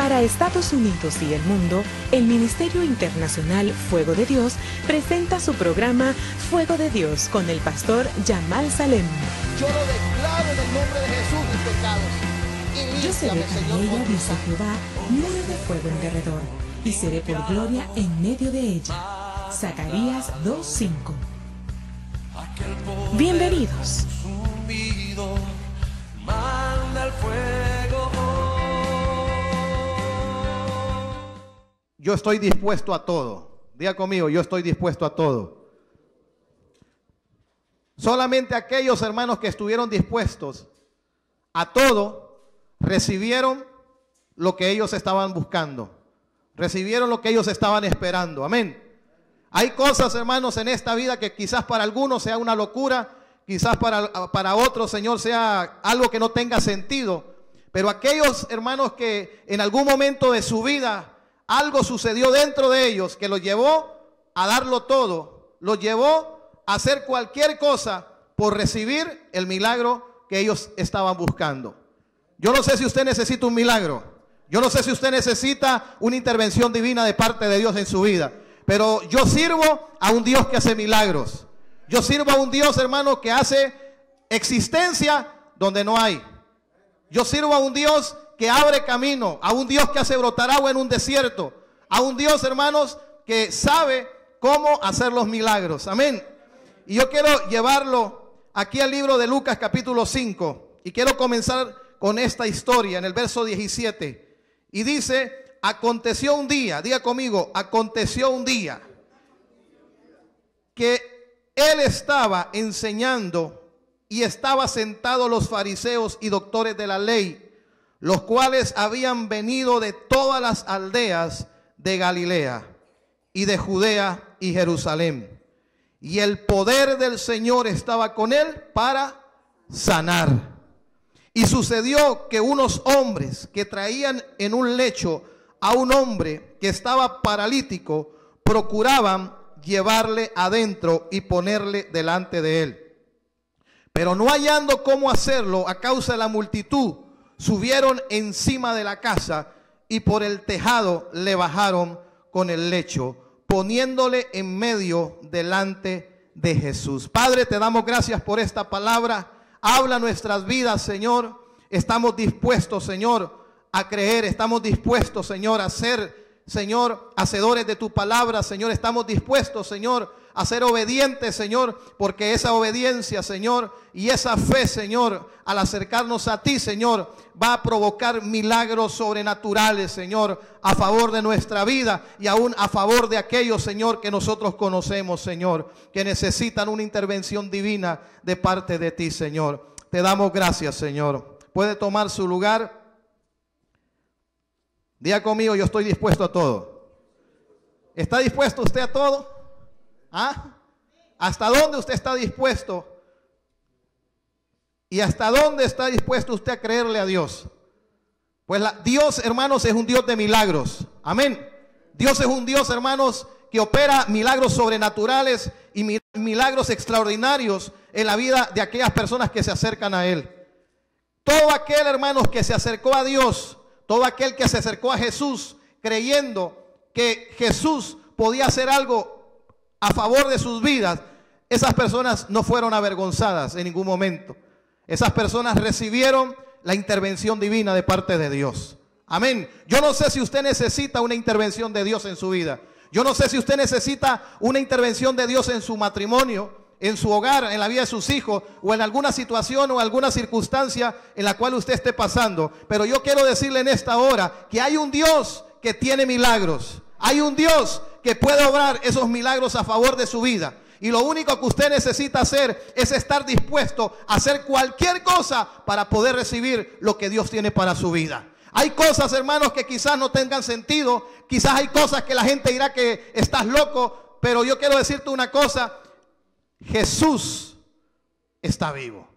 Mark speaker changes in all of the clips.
Speaker 1: Para Estados Unidos y el mundo, el Ministerio Internacional Fuego de Dios presenta su programa Fuego de Dios con el pastor Yamal Salem.
Speaker 2: Yo lo declaro en el nombre de Jesús, mis pecados.
Speaker 1: Yo seré con ella, dice Jehová, muro de fuego en derredor, y seré por gloria en medio de ella. Zacarías 2:5. Bienvenidos.
Speaker 3: Manda el fuego.
Speaker 4: Yo estoy dispuesto a todo. Diga conmigo, yo estoy dispuesto a todo. Solamente aquellos hermanos que estuvieron dispuestos a todo, recibieron lo que ellos estaban buscando. Recibieron lo que ellos estaban esperando. Amén. Hay cosas, hermanos, en esta vida que quizás para algunos sea una locura, quizás para otros, Señor, sea algo que no tenga sentido. Pero aquellos hermanos que en algún momento de su vida algo sucedió dentro de ellos que los llevó a darlo todo, los llevó a hacer cualquier cosa por recibir el milagro que ellos estaban buscando. Yo no sé si usted necesita un milagro. Yo no sé si usted necesita una intervención divina de parte de Dios en su vida. Pero yo sirvo a un Dios que hace milagros. Yo sirvo a un Dios, hermano, que hace existencia donde no hay. Yo sirvo a un Dios que abre camino, a un Dios que hace brotar agua en un desierto, a un Dios, hermanos, que sabe cómo hacer los milagros. Amén. Y yo quiero llevarlo aquí al libro de Lucas capítulo 5 y quiero comenzar con esta historia en el verso 17 y dice: aconteció un día, diga conmigo, aconteció un día que él estaba enseñando y estaba sentados los fariseos y doctores de la ley, los cuales habían venido de todas las aldeas de Galilea y de Judea y Jerusalén. Y el poder del Señor estaba con él para sanar. Y sucedió que unos hombres que traían en un lecho a un hombre que estaba paralítico, procuraban llevarle adentro y ponerle delante de él. Pero no hallando cómo hacerlo a causa de la multitud, subieron encima de la casa y por el tejado le bajaron con el lecho, poniéndole en medio delante de Jesús. Padre, te damos gracias por esta palabra. Habla nuestras vidas, Señor. Estamos dispuestos, Señor, a creer. Estamos dispuestos, Señor, a ser, Señor, hacedores de tu palabra. Señor, estamos dispuestos, Señor, a ser obedientes, Señor, porque esa obediencia, Señor, y esa fe, Señor, al acercarnos a ti, Señor, va a provocar milagros sobrenaturales, Señor, a favor de nuestra vida y aún a favor de aquellos, Señor, que nosotros conocemos, Señor, que necesitan una intervención divina de parte de ti, Señor. Te damos gracias, Señor. Puede tomar su lugar. Diga conmigo, yo estoy dispuesto a todo. ¿Está dispuesto usted a todo? ¿Ah? ¿Hasta dónde usted está dispuesto? ¿Y hasta dónde está dispuesto usted a creerle a Dios? Pues Dios, hermanos, es un Dios de milagros. Amén. Dios es un Dios, hermanos, que opera milagros sobrenaturales y milagros extraordinarios en la vida de aquellas personas que se acercan a Él. Todo aquel, hermanos, que se acercó a Dios, todo aquel que se acercó a Jesús creyendo que Jesús podía hacer algo a favor de sus vidas, esas personas no fueron avergonzadas en ningún momento. Esas personas recibieron la intervención divina de parte de Dios. Amén. Yo no sé si usted necesita una intervención de Dios en su vida. Yo no sé si usted necesita una intervención de Dios en su matrimonio, en su hogar, en la vida de sus hijos, o en alguna situación o alguna circunstancia en la cual usted esté pasando. Pero yo quiero decirle en esta hora que hay un Dios que tiene milagros. Hay un Dios que puede obrar esos milagros a favor de su vida. Y lo único que usted necesita hacer es estar dispuesto a hacer cualquier cosa para poder recibir lo que Dios tiene para su vida. Hay cosas, hermanos, que quizás no tengan sentido. Quizás hay cosas que la gente dirá que estás loco. Pero yo quiero decirte una cosa. Jesús está vivo.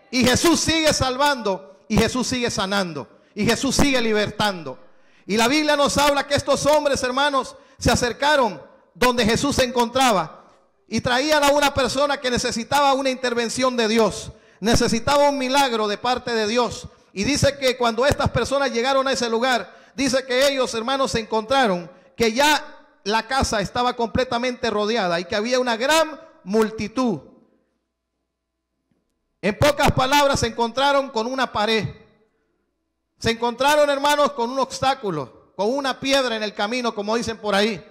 Speaker 4: Y Jesús sigue salvando. Y Jesús sigue sanando. Y Jesús sigue libertando. Y la Biblia nos habla que estos hombres, hermanos, se acercaron donde Jesús se encontraba y traían a una persona que necesitaba una intervención de Dios, necesitaba un milagro de parte de Dios. Y dice que cuando estas personas llegaron a ese lugar, dice que ellos, hermanos, se encontraron que ya la casa estaba completamente rodeada y que había una gran multitud. En pocas palabras, se encontraron con una pared. Se encontraron, hermanos, con un obstáculo, con una piedra en el camino, como dicen por ahí.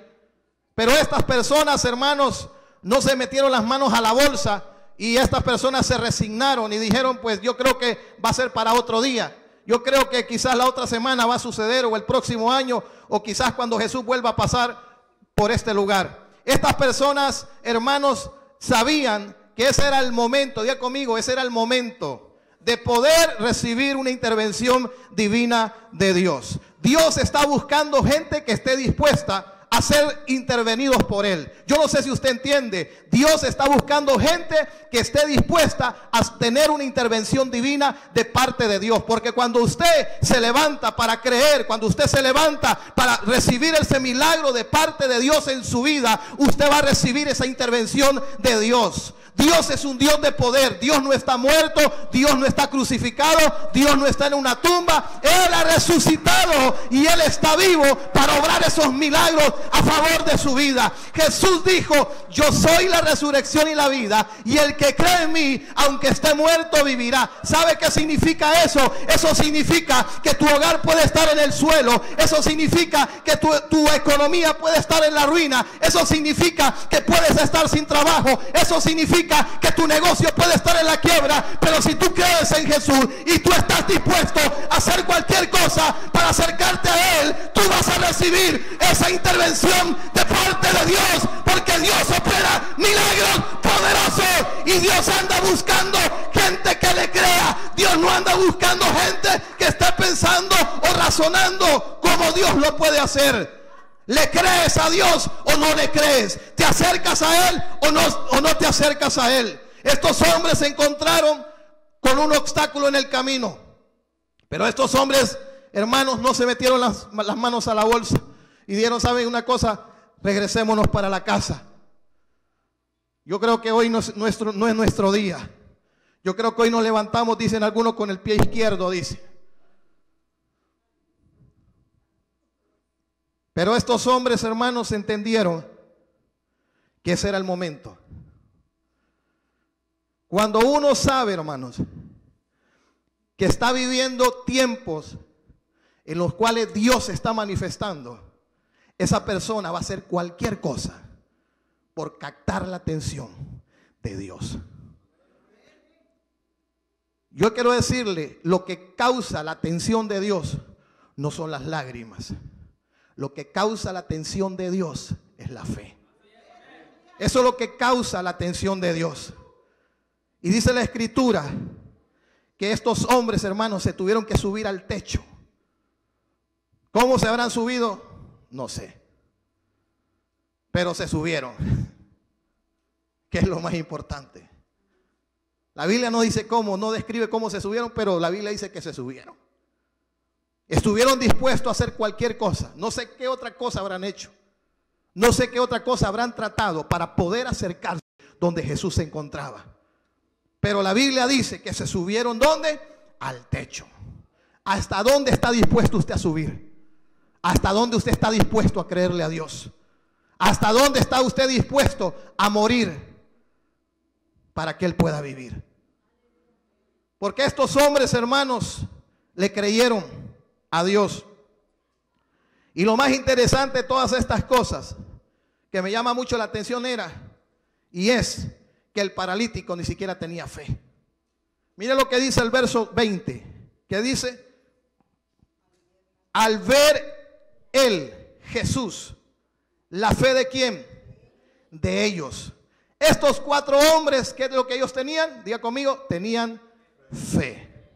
Speaker 4: Pero estas personas, hermanos, no se metieron las manos a la bolsa, y estas personas se resignaron y dijeron, pues yo creo que va a ser para otro día. Yo creo que quizás la otra semana va a suceder, o el próximo año, o quizás cuando Jesús vuelva a pasar por este lugar. Estas personas, hermanos, sabían que ese era el momento, diga conmigo, ese era el momento de poder recibir una intervención divina de Dios. Dios está buscando gente que esté dispuesta a ser intervenidos por Él. Yo no sé si usted entiende. Dios está buscando gente que esté dispuesta a tener una intervención divina de parte de Dios. Porque cuando usted se levanta para creer, cuando usted se levanta para recibir ese milagro de parte de Dios en su vida, usted va a recibir esa intervención de Dios. Dios es un Dios de poder. Dios no está muerto, Dios no está crucificado, Dios no está en una tumba. Él ha resucitado y Él está vivo para obrar esos milagros a favor de su vida. Jesús dijo, yo soy la resurrección y la vida, y el que cree en mí, aunque esté muerto, vivirá. ¿Sabe qué significa eso? Eso significa que tu hogar puede estar en el suelo. Eso significa que tu economía puede estar en la ruina. Eso significa que puedes estar sin trabajo. Eso significa que tu negocio puede estar en la quiebra. Pero si tú crees en Jesús y tú estás dispuesto a hacer cualquier cosa para acercarte a Él, tú vas a recibir esa intervención de parte de Dios, porque Dios opera milagros poderosos y Dios anda buscando gente que le crea. Dios no anda buscando gente que esté pensando o razonando como Dios lo puede hacer. ¿Le crees a Dios o no le crees? ¿Te acercas a Él o no te acercas a Él? Estos hombres se encontraron con un obstáculo en el camino. Pero estos hombres, hermanos, no se metieron las manos a la bolsa y dijeron, ¿saben una cosa? Regresémonos para la casa. Yo creo que hoy no es nuestro día. Yo creo que hoy nos levantamos, dicen algunos, con el pie izquierdo, dice. Pero estos hombres, hermanos, entendieron que ese era el momento. Cuando uno sabe, hermanos, que está viviendo tiempos en los cuales Dios se está manifestando, esa persona va a hacer cualquier cosa por captar la atención de Dios. Yo quiero decirle, lo que causa la atención de Dios no son las lágrimas. Lo que causa la atención de Dios es la fe. Eso es lo que causa la atención de Dios. Y dice la Escritura que estos hombres, hermanos, se tuvieron que subir al techo. ¿Cómo se habrán subido? No sé. Pero se subieron. Que es lo más importante. La Biblia no dice cómo, no describe cómo se subieron, pero la Biblia dice que se subieron. Estuvieron dispuestos a hacer cualquier cosa. No sé qué otra cosa habrán hecho. No sé qué otra cosa habrán tratado para poder acercarse donde Jesús se encontraba. Pero la Biblia dice que se subieron, ¿dónde? Al techo. ¿Hasta dónde está dispuesto usted a subir? ¿Hasta dónde usted está dispuesto a creerle a Dios? ¿Hasta dónde está usted dispuesto a morir para que Él pueda vivir? Porque estos hombres, hermanos, le creyeron a Dios. Y lo más interesante de todas estas cosas que me llama mucho la atención es que el paralítico ni siquiera tenía fe. Mire lo que dice el verso 20, que dice: al ver él, Jesús, la fe de ¿quién? De ellos. Estos 4 hombres, ¿qué es lo que ellos tenían? Diga conmigo, tenían fe.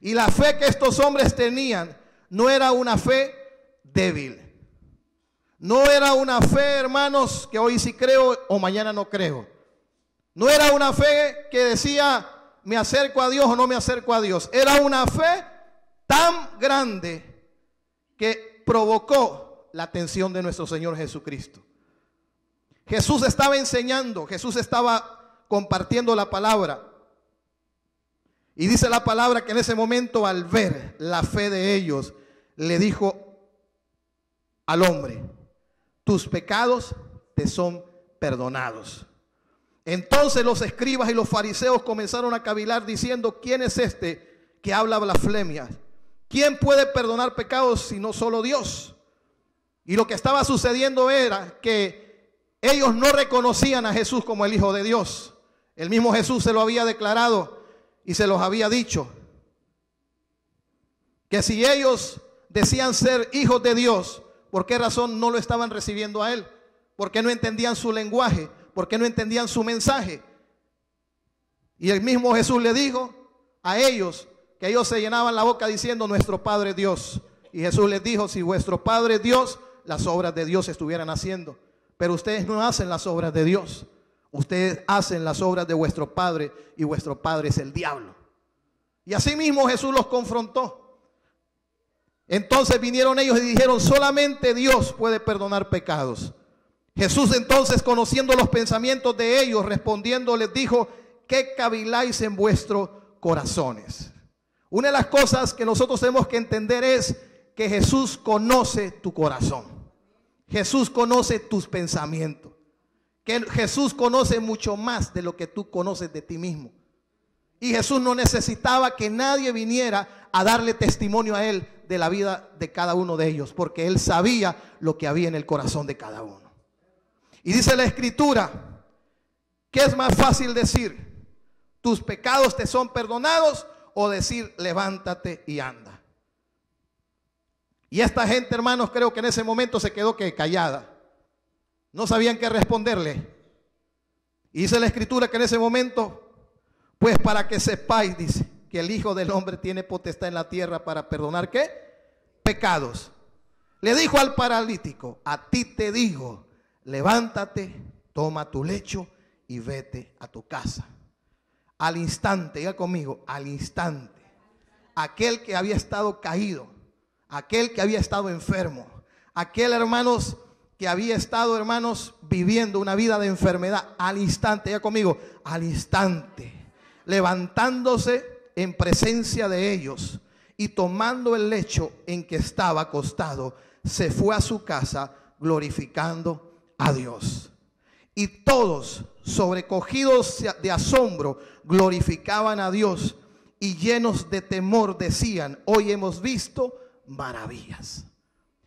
Speaker 4: Y la fe que estos hombres tenían no era una fe débil. No era una fe, hermanos, que hoy sí creo o mañana no creo. No era una fe que decía, me acerco a Dios o no me acerco a Dios. Era una fe tan grande que provocó la atención de nuestro Señor Jesucristo. Jesús estaba enseñando, Jesús estaba compartiendo la palabra. Y dice la palabra que en ese momento, al ver la fe de ellos, le dijo al hombre: tus pecados te son perdonados. Entonces los escribas y los fariseos comenzaron a cavilar diciendo: ¿quién es este que habla blasfemias? ¿Quién puede perdonar pecados sino solo Dios? Y lo que estaba sucediendo era que ellos no reconocían a Jesús como el Hijo de Dios. El mismo Jesús se lo había declarado y se los había dicho, que si ellos decían ser hijos de Dios, ¿por qué razón no lo estaban recibiendo a Él? ¿Por qué no entendían su lenguaje? ¿Por qué no entendían su mensaje? Y el mismo Jesús le dijo a ellos que ellos se llenaban la boca diciendo: nuestro Padre es Dios. Y Jesús les dijo: si vuestro Padre es Dios, las obras de Dios estuvieran haciendo. Pero ustedes no hacen las obras de Dios. Ustedes hacen las obras de vuestro padre, y vuestro padre es el diablo. Y así mismo Jesús los confrontó. Entonces vinieron ellos y dijeron: solamente Dios puede perdonar pecados. Jesús entonces, conociendo los pensamientos de ellos, respondiendo les dijo: ¿qué caviláis en vuestros corazones? Una de las cosas que nosotros tenemos que entender es que Jesús conoce tu corazón. Jesús conoce tus pensamientos. Que Jesús conoce mucho más de lo que tú conoces de ti mismo. Y Jesús no necesitaba que nadie viniera a darle testimonio a Él de la vida de cada uno de ellos, porque Él sabía lo que había en el corazón de cada uno. Y dice la Escritura, ¿qué es más fácil decir? ¿Tus pecados te son perdonados? O decir: levántate y anda. Y esta gente, hermanos, creo que en ese momento se quedó callada. No sabían qué responderle. Y dice la Escritura que en ese momento: pues para que sepáis, dice, que el Hijo del Hombre tiene potestad en la tierra para perdonar, ¿qué? Pecados. Le dijo al paralítico: a ti te digo, levántate, toma tu lecho y vete a tu casa. Al instante, diga conmigo, al instante, aquel que había estado caído, aquel que había estado enfermo, aquel, hermanos, que había estado, hermanos, viviendo una vida de enfermedad, al instante, ya conmigo, al instante, levantándose en presencia de ellos y tomando el lecho en que estaba acostado, se fue a su casa glorificando a Dios. Y todos, sobrecogidos de asombro, glorificaban a Dios y llenos de temor decían: hoy hemos visto maravillas.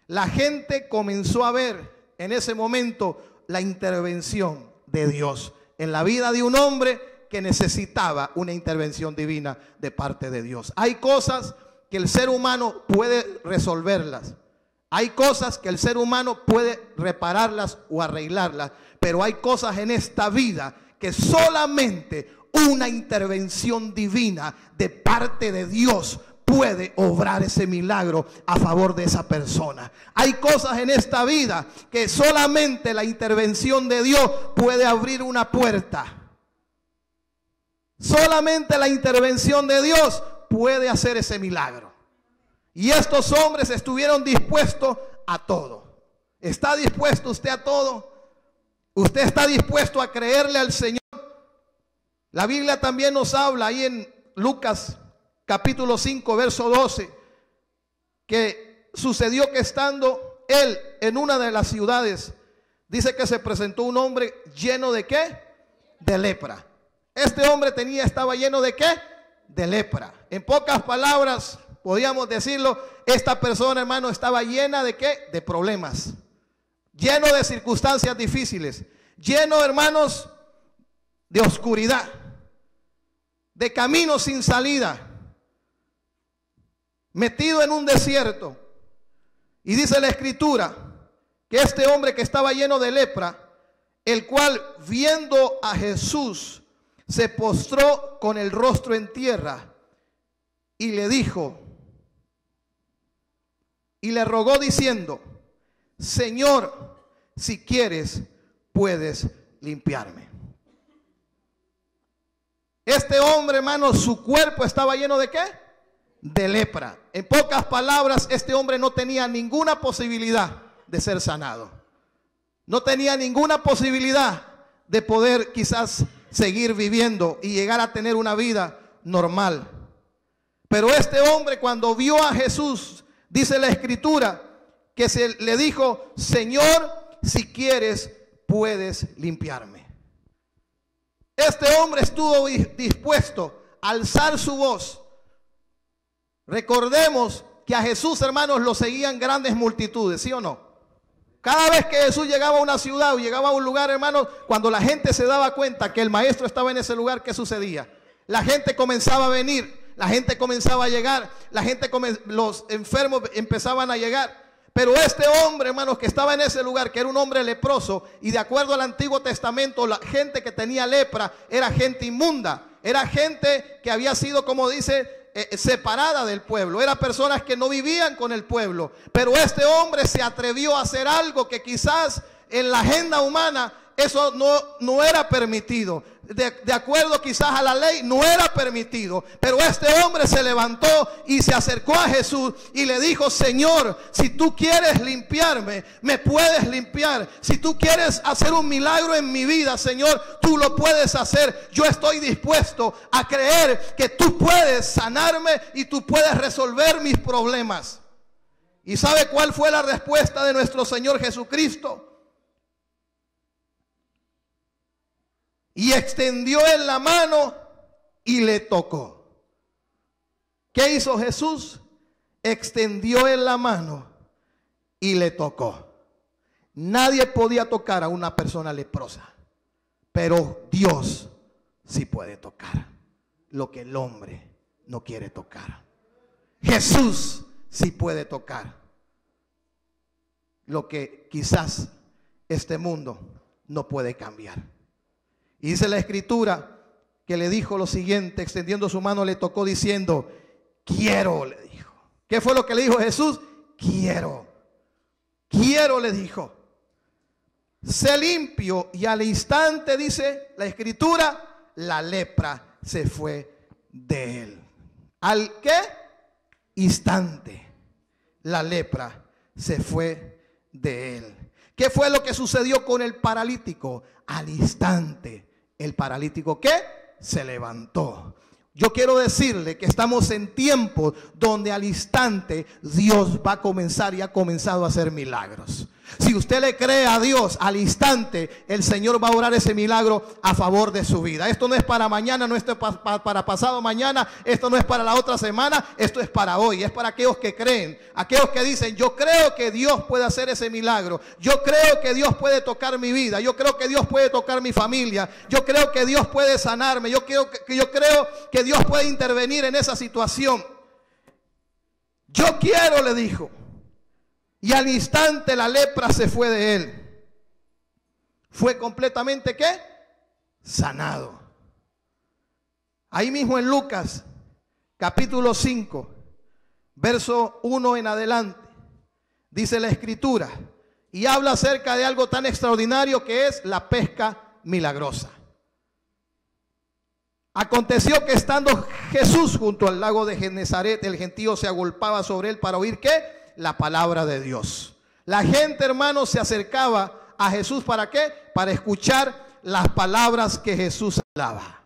Speaker 4: La gente comenzó a ver en ese momento la intervención de Dios en la vida de un hombre que necesitaba una intervención divina de parte de Dios. Hay cosas que el ser humano puede resolverlas. Hay cosas que el ser humano puede repararlas o arreglarlas. Pero hay cosas en esta vida que solamente una intervención divina de parte de Dios puede obrar ese milagro a favor de esa persona. Hay cosas en esta vida que solamente la intervención de Dios puede abrir una puerta. Solamente la intervención de Dios puede hacer ese milagro. Y estos hombres estuvieron dispuestos a todo. ¿Está dispuesto usted a todo? ¿Usted está dispuesto a creerle al Señor? La Biblia también nos habla ahí en Lucas capítulo 5, verso 12, que sucedió que estando él en una de las ciudades, dice que se presentó un hombre lleno de ¿qué? De lepra. Este hombre estaba lleno de ¿qué? De lepra. En pocas palabras, podríamos decirlo, esta persona, hermano, estaba llena de ¿qué? De problemas. Lleno de circunstancias difíciles. Lleno, hermanos, de oscuridad. De caminos sin salida. Metido en un desierto. Y dice la Escritura que este hombre que estaba lleno de lepra, el cual viendo a Jesús se postró con el rostro en tierra y le dijo, y le rogó diciendo: Señor, si quieres, puedes limpiarme. Este hombre, hermano, su cuerpo estaba lleno de ¿qué? De lepra. En pocas palabras, este hombre no tenía ninguna posibilidad de ser sanado. No tenía ninguna posibilidad de poder quizás seguir viviendo y llegar a tener una vida normal. Pero este hombre, cuando vio a Jesús, dice la Escritura, que se le dijo: Señor, si quieres, puedes limpiarme. Este hombre estuvo dispuesto a alzar su voz. Recordemos que a Jesús, hermanos, lo seguían grandes multitudes, ¿sí o no? Cada vez que Jesús llegaba a una ciudad o llegaba a un lugar, hermanos, cuando la gente se daba cuenta que el maestro estaba en ese lugar, ¿qué sucedía? La gente comenzaba a venir, la gente comenzaba a llegar, los enfermos empezaban a llegar. Pero este hombre, hermanos, que estaba en ese lugar, que era un hombre leproso, y de acuerdo al Antiguo Testamento, la gente que tenía lepra era gente inmunda, era gente que había sido, como dice, separada del pueblo, eran personas que no vivían con el pueblo. Pero este hombre se atrevió a hacer algo que quizás en la agenda humana eso no era permitido. De acuerdo quizás a la ley no era permitido. Pero este hombre se levantó y se acercó a Jesús y le dijo: Señor, si tú quieres limpiarme, me puedes limpiar. Si tú quieres hacer un milagro en mi vida, Señor, tú lo puedes hacer. Yo estoy dispuesto a creer que tú puedes sanarme y tú puedes resolver mis problemas. ¿Y sabe cuál fue la respuesta de nuestro Señor Jesucristo? Y extendió él la mano y le tocó. ¿Qué hizo Jesús? Extendió él la mano y le tocó. Nadie podía tocar a una persona leprosa, pero Dios sí puede tocar lo que el hombre no quiere tocar. Jesús sí puede tocar lo que quizás este mundo no puede cambiar. Y dice la Escritura que le dijo lo siguiente: extendiendo su mano le tocó diciendo: quiero, le dijo. ¿Qué fue lo que le dijo Jesús? Quiero, le dijo. Sé limpio, y al instante, dice la Escritura, la lepra se fue de él. ¿Al qué? Instante, la lepra se fue de él. ¿Qué fue lo que sucedió con el paralítico? Al instante, el paralítico, ¿qué? Se levantó. Yo quiero decirle que estamos en tiempos donde al instante Dios va a comenzar y ha comenzado a hacer milagros. Si usted le cree a Dios, al instante el Señor va a orar ese milagro a favor de su vida. Esto no es para mañana, no es para pasado mañana, esto no es para la otra semana, esto es para hoy. Es para aquellos que creen, aquellos que dicen: yo creo que Dios puede hacer ese milagro, yo creo que Dios puede tocar mi vida, yo creo que Dios puede tocar mi familia, yo creo que Dios puede sanarme, yo creo que Dios puede intervenir en esa situación. Yo quiero, le dijo. Y al instante la lepra se fue de él. Fue completamente, ¿qué? Sanado. Ahí mismo en Lucas, capítulo 5, verso 1 en adelante, dice la Escritura, y habla acerca de algo tan extraordinario que es la pesca milagrosa. Aconteció que estando Jesús junto al lago de Genezaret, el gentío se agolpaba sobre él para oír, ¿qué? La palabra de Dios. La gente, hermanos, se acercaba a Jesús, ¿para qué? Para escuchar las palabras que Jesús hablaba.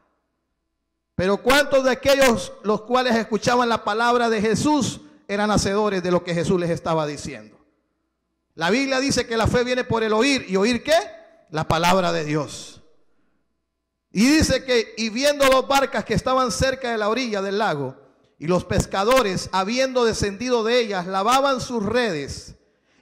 Speaker 4: Pero ¿cuántos de aquellos los cuales escuchaban la palabra de Jesús eran hacedores de lo que Jesús les estaba diciendo? La Biblia dice que la fe viene por el oír. ¿Y oír qué? La palabra de Dios. Y dice que, y viendo dos barcas que estaban cerca de la orilla del lago, y los pescadores, habiendo descendido de ellas, lavaban sus redes,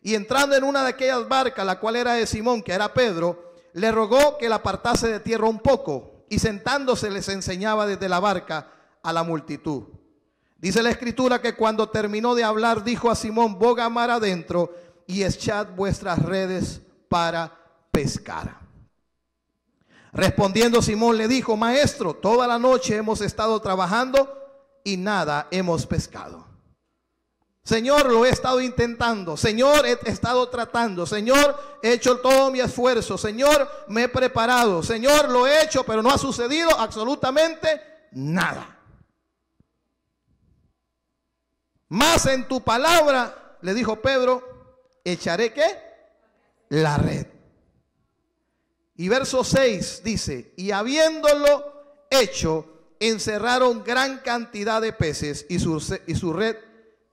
Speaker 4: y entrando en una de aquellas barcas, la cual era de Simón, que era Pedro, le rogó que la apartase de tierra un poco, y sentándose les enseñaba desde la barca a la multitud. Dice la Escritura que cuando terminó de hablar, dijo a Simón: boga mar adentro y echad vuestras redes para pescar. Respondiendo Simón le dijo: Maestro, toda la noche hemos estado trabajando y nada hemos pescado. Señor, lo he estado intentando. Señor, he estado tratando. Señor, he hecho todo mi esfuerzo. Señor, me he preparado. Señor, lo he hecho, pero no ha sucedido absolutamente nada. Más en tu palabra, le dijo Pedro, echaré ¿qué? La red. Y verso 6 dice: y habiéndolo hecho, encerraron gran cantidad de peces y su red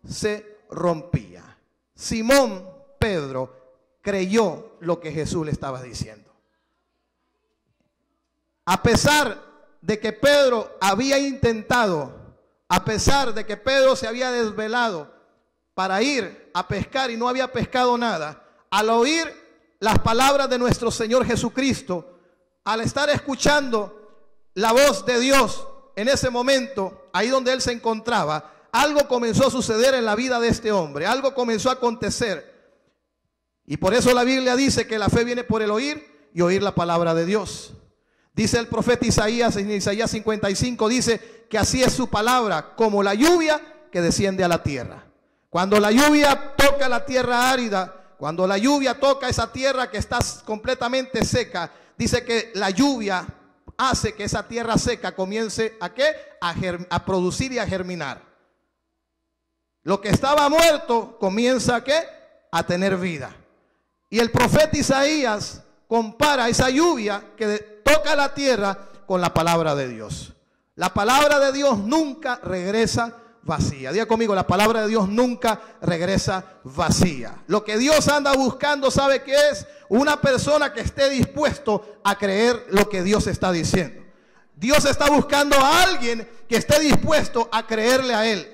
Speaker 4: se rompía. Simón Pedro creyó lo que Jesús le estaba diciendo. A pesar de que Pedro había intentado, a pesar de que Pedro se había desvelado para ir a pescar y no había pescado nada, al oír las palabras de nuestro Señor Jesucristo, al estar escuchando la voz de Dios en ese momento, ahí donde él se encontraba, algo comenzó a suceder en la vida de este hombre, algo comenzó a acontecer. Y por eso la Biblia dice que la fe viene por el oír y oír la palabra de Dios. Dice el profeta Isaías, en Isaías 55, dice que así es su palabra, como la lluvia que desciende a la tierra. Cuando la lluvia toca la tierra árida, cuando la lluvia toca esa tierra que está completamente seca, dice que la lluvia hace que esa tierra seca comience ¿a qué? A producir y a germinar. Lo que estaba muerto comienza ¿a qué? A tener vida. Y el profeta Isaías compara esa lluvia que toca la tierra con la palabra de Dios. La palabra de Dios nunca regresa vacía. Diga conmigo, la palabra de Dios nunca regresa vacía. Lo que Dios anda buscando, ¿sabe qué es? Una persona que esté dispuesto a creer lo que Dios está diciendo. Dios está buscando a alguien que esté dispuesto a creerle a Él.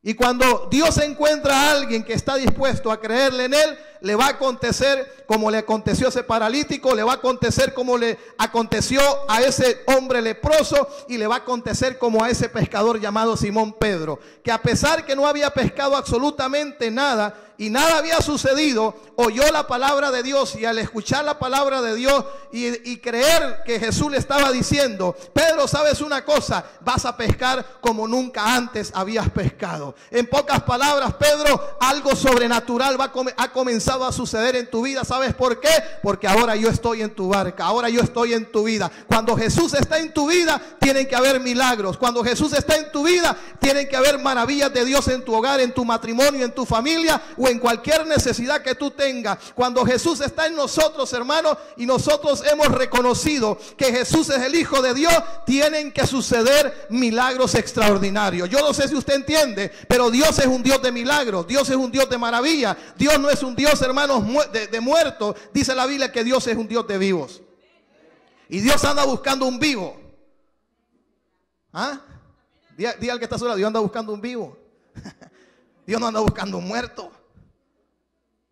Speaker 4: Y cuando Dios encuentra a alguien que está dispuesto a creerle en Él, le va a acontecer como le aconteció a ese paralítico, le va a acontecer como le aconteció a ese hombre leproso y le va a acontecer como a ese pescador llamado Simón Pedro, que a pesar que no había pescado absolutamente nada y nada había sucedido, oyó la palabra de Dios, y al escuchar la palabra de Dios y creer que Jesús le estaba diciendo: Pedro, ¿sabes una cosa? Vas a pescar como nunca antes habías pescado. En pocas palabras, Pedro, algo sobrenatural ha comenzado a suceder en tu vida. ¿Sabes por qué? Porque ahora yo estoy en tu barca, ahora yo estoy en tu vida. Cuando Jesús está en tu vida, tienen que haber milagros. Cuando Jesús está en tu vida, tienen que haber maravillas de Dios en tu hogar, en tu matrimonio, en tu familia o en cualquier necesidad que tú tengas. Cuando Jesús está en nosotros, hermanos, y nosotros hemos reconocido que Jesús es el Hijo de Dios, tienen que suceder milagros extraordinarios. Yo no sé si usted entiende, pero Dios es un Dios de milagros, Dios es un Dios de maravilla. Dios no es un Dios, hermanos, de muertos. Dice la Biblia que Dios es un Dios de vivos. Y Dios anda buscando un vivo. ¿Ah? Diga al que está sola, Dios anda buscando un vivo. Dios no anda buscando un muerto.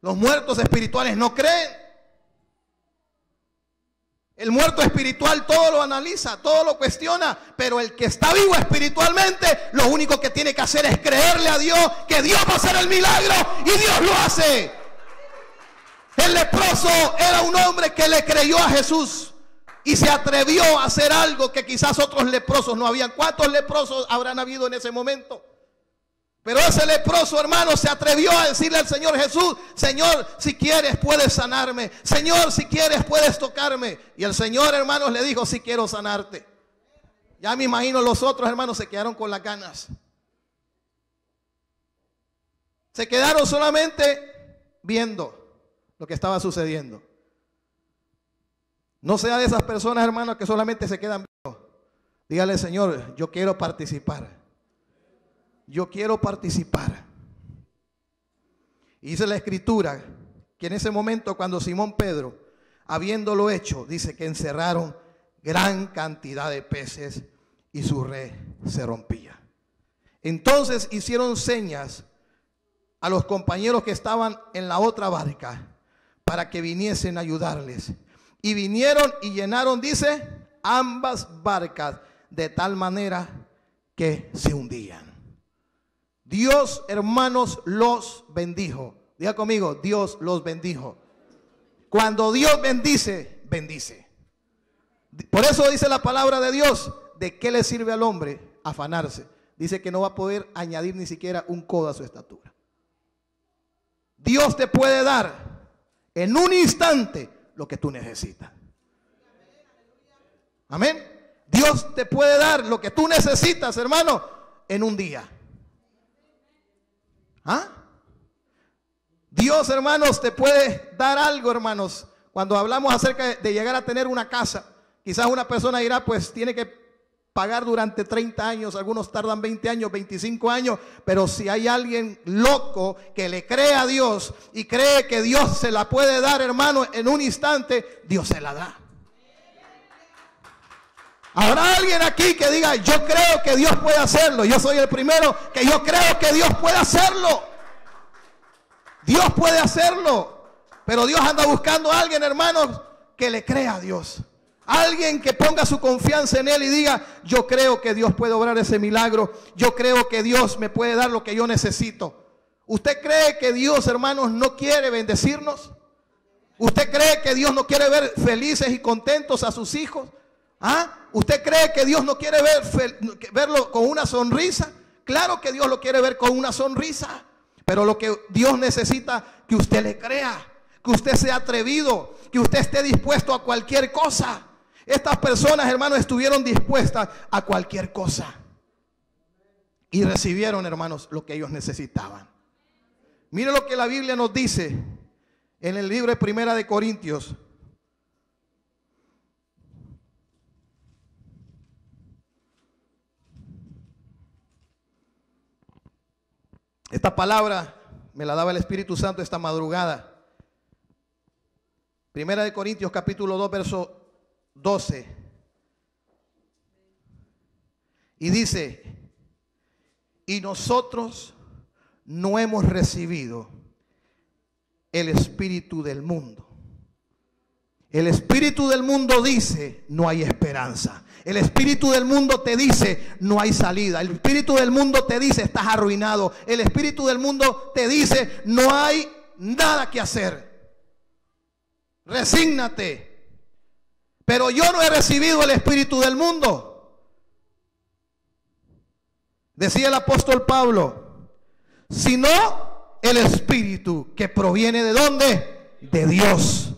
Speaker 4: Los muertos espirituales no creen. El muerto espiritual todo lo analiza, todo lo cuestiona, pero el que está vivo espiritualmente, lo único que tiene que hacer es creerle a Dios que Dios va a hacer el milagro, y Dios lo hace. El leproso era un hombre que le creyó a Jesús y se atrevió a hacer algo que quizás otros leprosos no habían. ¿Cuántos leprosos habrán habido en ese momento? Pero ese leproso, hermano, se atrevió a decirle al Señor Jesús: Señor, si quieres puedes sanarme. Señor, si quieres puedes tocarme. Y el Señor, hermanos, le dijo: sí quiero sanarte. Ya me imagino los otros hermanos se quedaron con las ganas. Se quedaron solamente viendo lo que estaba sucediendo. No sea de esas personas, hermanos, que solamente se quedan viendo. Dígale: Señor, yo quiero participar. Yo quiero participar. Y dice la Escritura que en ese momento, cuando Simón Pedro, habiéndolo hecho, dice que encerraron gran cantidad de peces y su red se rompía. Entonces hicieron señas a los compañeros que estaban en la otra barca para que viniesen a ayudarles. Y vinieron y llenaron, dice, ambas barcas de tal manera que se hundían. Dios, hermanos, los bendijo. Diga conmigo: Dios los bendijo. Cuando Dios bendice, bendice. Por eso dice la palabra de Dios: ¿de qué le sirve al hombre afanarse? Dice que no va a poder añadir ni siquiera un codo a su estatura. Dios te puede dar en un instante lo que tú necesitas. Amén. Dios te puede dar lo que tú necesitas, hermano, en un día. ¿Ah? Dios, hermanos, te puede dar algo, hermanos. Cuando hablamos acerca de llegar a tener una casa, quizás una persona dirá: pues tiene que pagar durante 30 años, algunos tardan 20 años, 25 años, pero si hay alguien loco que le cree a Dios y cree que Dios se la puede dar, hermano, en un instante, Dios se la da. Habrá alguien aquí que diga, yo creo que Dios puede hacerlo. Yo soy el primero que yo creo que Dios puede hacerlo. Dios puede hacerlo. Pero Dios anda buscando a alguien, hermanos, que le crea a Dios. Alguien que ponga su confianza en Él y diga, yo creo que Dios puede obrar ese milagro. Yo creo que Dios me puede dar lo que yo necesito. ¿Usted cree que Dios, hermanos, no quiere bendecirnos? ¿Usted cree que Dios no quiere ver felices y contentos a sus hijos? ¿Ah? ¿Usted cree que Dios no quiere verlo con una sonrisa? Claro que Dios lo quiere ver con una sonrisa. Pero lo que Dios necesita, que usted le crea, que usted sea atrevido, que usted esté dispuesto a cualquier cosa. Estas personas, hermanos, estuvieron dispuestas a cualquier cosa. Y recibieron, hermanos, lo que ellos necesitaban. Mire lo que la Biblia nos dice en el libro de Primera de Corintios. Esta palabra me la daba el Espíritu Santo esta madrugada. Primera de Corintios capítulo 2 verso 12. Y dice, y nosotros no hemos recibido el espíritu del mundo. El espíritu del mundo dice, no hay esperanza. El espíritu del mundo te dice, no hay salida. El espíritu del mundo te dice, estás arruinado. El espíritu del mundo te dice, no hay nada que hacer. Resígnate. Pero yo no he recibido el espíritu del mundo. Decía el apóstol Pablo, sino el espíritu que proviene ¿de dónde? De Dios.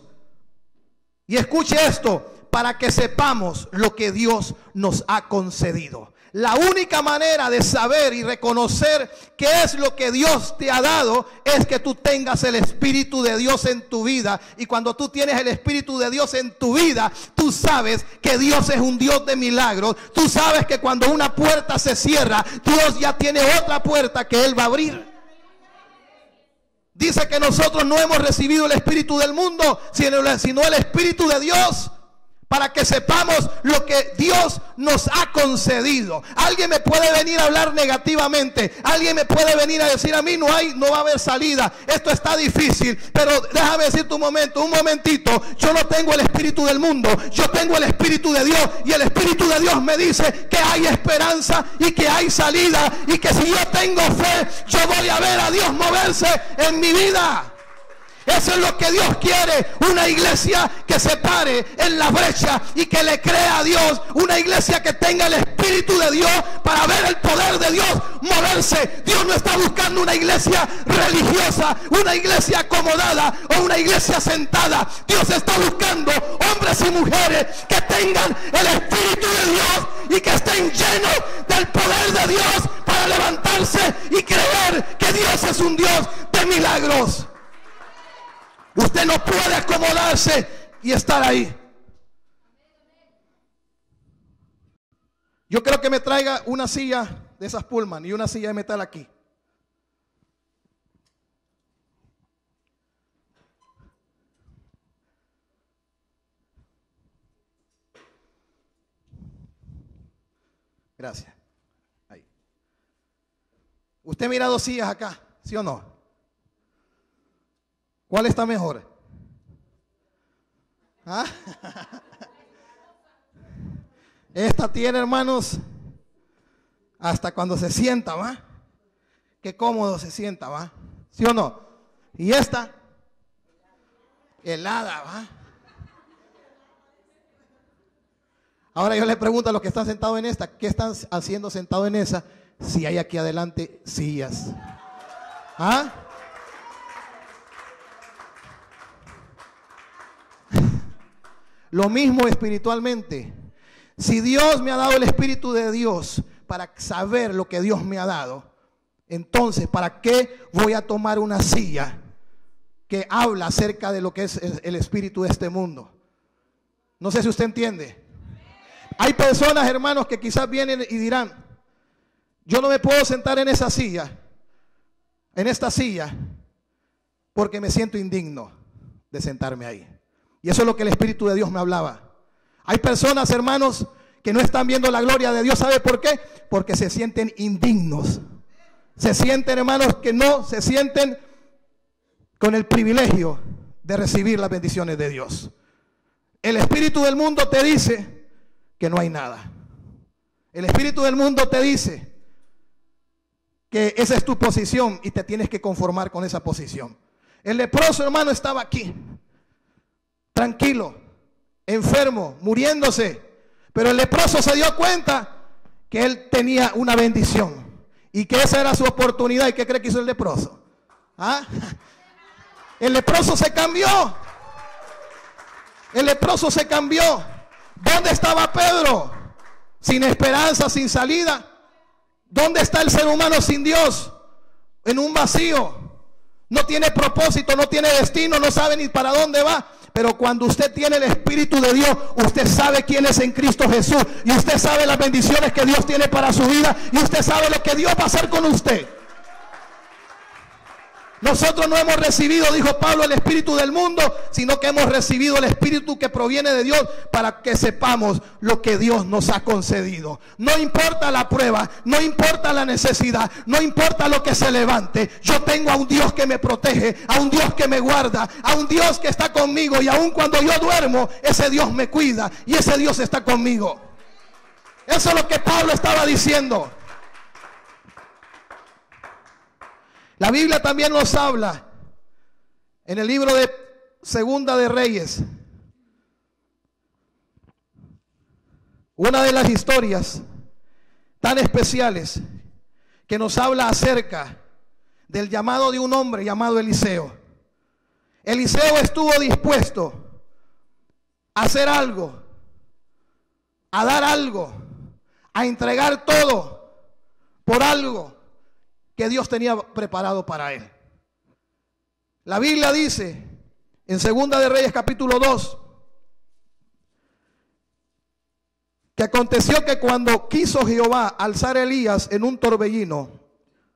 Speaker 4: Y escuche esto, para que sepamos lo que Dios nos ha concedido. La única manera de saber y reconocer qué es lo que Dios te ha dado es que tú tengas el Espíritu de Dios en tu vida. Y cuando tú tienes el Espíritu de Dios en tu vida, tú sabes que Dios es un Dios de milagros. Tú sabes que cuando una puerta se cierra, Dios ya tiene otra puerta que Él va a abrir. Dice que nosotros no hemos recibido el espíritu del mundo, sino el espíritu de Dios, para que sepamos lo que Dios nos ha concedido. Alguien me puede venir a hablar negativamente, alguien me puede venir a decir a mí no va a haber salida, esto está difícil, pero déjame decirte un momentito, yo no tengo el espíritu del mundo, yo tengo el espíritu de Dios, y el espíritu de Dios me dice que hay esperanza y que hay salida, y que si yo tengo fe, yo voy a ver a Dios moverse en mi vida. Eso es lo que Dios quiere, una iglesia que se pare en la brecha y que le crea a Dios, una iglesia que tenga el Espíritu de Dios para ver el poder de Dios moverse. Dios no está buscando una iglesia religiosa, una iglesia acomodada o una iglesia sentada. Dios está buscando hombres y mujeres que tengan el Espíritu de Dios y que estén llenos del poder de Dios para levantarse y creer que Dios es un Dios de milagros. Usted no puede acomodarse y estar ahí. Yo creo que me traiga una silla de esas Pullman y una silla de metal aquí. Gracias. Ahí. Usted mira dos sillas acá, ¿sí o no? ¿Cuál está mejor? ¿Ah? Esta tiene, hermanos, hasta cuando se sienta, ¿va? Qué cómodo se sienta, ¿va? ¿Sí o no? Y esta, helada, ¿va? Ahora yo le pregunto a los que están sentados en esta, ¿qué están haciendo sentados en esa? Si hay aquí adelante sillas. ¿Ah? Lo mismo espiritualmente. Si Dios me ha dado el Espíritu de Dios para saber lo que Dios me ha dado, entonces ¿para qué voy a tomar una silla que habla acerca de lo que es el espíritu de este mundo? No sé si usted entiende. Hay personas, hermanos, que quizás vienen y dirán: yo no me puedo sentar en esa silla, en esta silla, porque me siento indigno de sentarme ahí. Y eso es lo que el Espíritu de Dios me hablaba. Hay personas, hermanos, que no están viendo la gloria de Dios. ¿Sabe por qué? Porque se sienten indignos. Se sienten, hermanos, que no se sienten con el privilegio de recibir las bendiciones de Dios. El espíritu del mundo te dice que no hay nada. El espíritu del mundo te dice que esa es tu posición y te tienes que conformar con esa posición. El leproso, hermano, estaba aquí, tranquilo, enfermo, muriéndose. Pero el leproso se dio cuenta que él tenía una bendición y que esa era su oportunidad. ¿Y qué cree que hizo el leproso? ¿Ah? El leproso se cambió. El leproso se cambió. ¿Dónde estaba Pedro? Sin esperanza, sin salida. ¿Dónde está el ser humano sin Dios? En un vacío. No tiene propósito, no tiene destino, no sabe ni para dónde va. Pero cuando usted tiene el Espíritu de Dios, usted sabe quién es en Cristo Jesús. Y usted sabe las bendiciones que Dios tiene para su vida. Y usted sabe lo que Dios va a hacer con usted. Nosotros no hemos recibido, dijo Pablo, el espíritu del mundo, sino que hemos recibido el espíritu que proviene de Dios para que sepamos lo que Dios nos ha concedido. No importa la prueba, no importa la necesidad, no importa lo que se levante. Yo tengo a un Dios que me protege, a un Dios que me guarda, a un Dios que está conmigo. Y aun cuando yo duermo, ese Dios me cuida y ese Dios está conmigo. Eso es lo que Pablo estaba diciendo. La Biblia también nos habla en el libro de Segunda de Reyes. Una de las historias tan especiales que nos habla acerca del llamado de un hombre llamado Eliseo. Eliseo estuvo dispuesto a hacer algo, a dar algo, a entregar todo por algo que Dios tenía preparado para él. La Biblia dice en Segunda de Reyes capítulo 2 que aconteció que cuando quiso Jehová alzar a Elías en un torbellino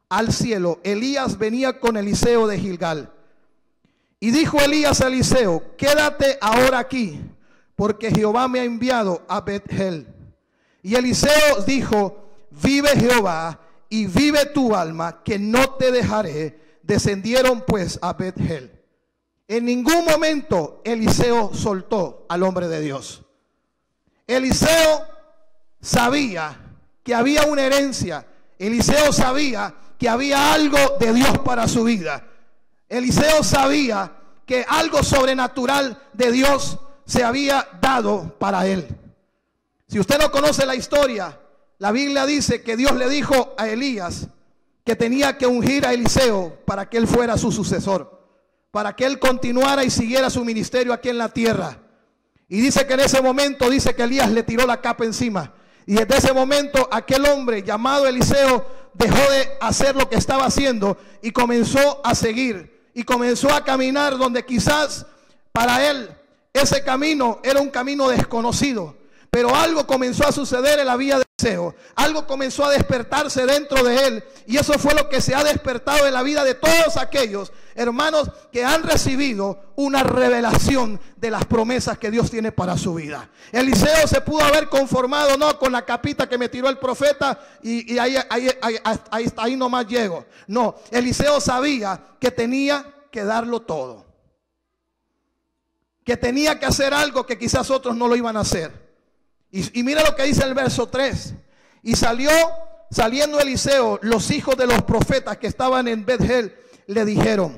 Speaker 4: al cielo, Elías venía con Eliseo de Gilgal. Y dijo Elías a Eliseo: quédate ahora aquí, porque Jehová me ha enviado a Bethel. Y Eliseo dijo: vive Jehová y vive tu alma, que no te dejaré. Descendieron pues a Bethel. En ningún momento Eliseo soltó al hombre de Dios. Eliseo sabía que había una herencia. Eliseo sabía que había algo de Dios para su vida. Eliseo sabía que algo sobrenatural de Dios se había dado para él. Si usted no conoce la historia, la Biblia dice que Dios le dijo a Elías que tenía que ungir a Eliseo para que él fuera su sucesor, para que él continuara y siguiera su ministerio aquí en la tierra. Y dice que en ese momento, dice que Elías le tiró la capa encima. Y desde ese momento aquel hombre llamado Eliseo dejó de hacer lo que estaba haciendo y comenzó a seguir. Y comenzó a caminar donde quizás para él ese camino era un camino desconocido. Pero algo comenzó a suceder en la vida de Eliseo. Algo comenzó a despertarse dentro de él. Y eso fue lo que se ha despertado en la vida de todos aquellos hermanos que han recibido una revelación de las promesas que Dios tiene para su vida. Eliseo se pudo haber conformado, no, con la capita que me tiró el profeta y ahí nomás llego. No, Eliseo sabía que tenía que darlo todo. Que tenía que hacer algo que quizás otros no lo iban a hacer. Y mira lo que dice el verso 3. Y saliendo Eliseo, los hijos de los profetas que estaban en Bethel le dijeron: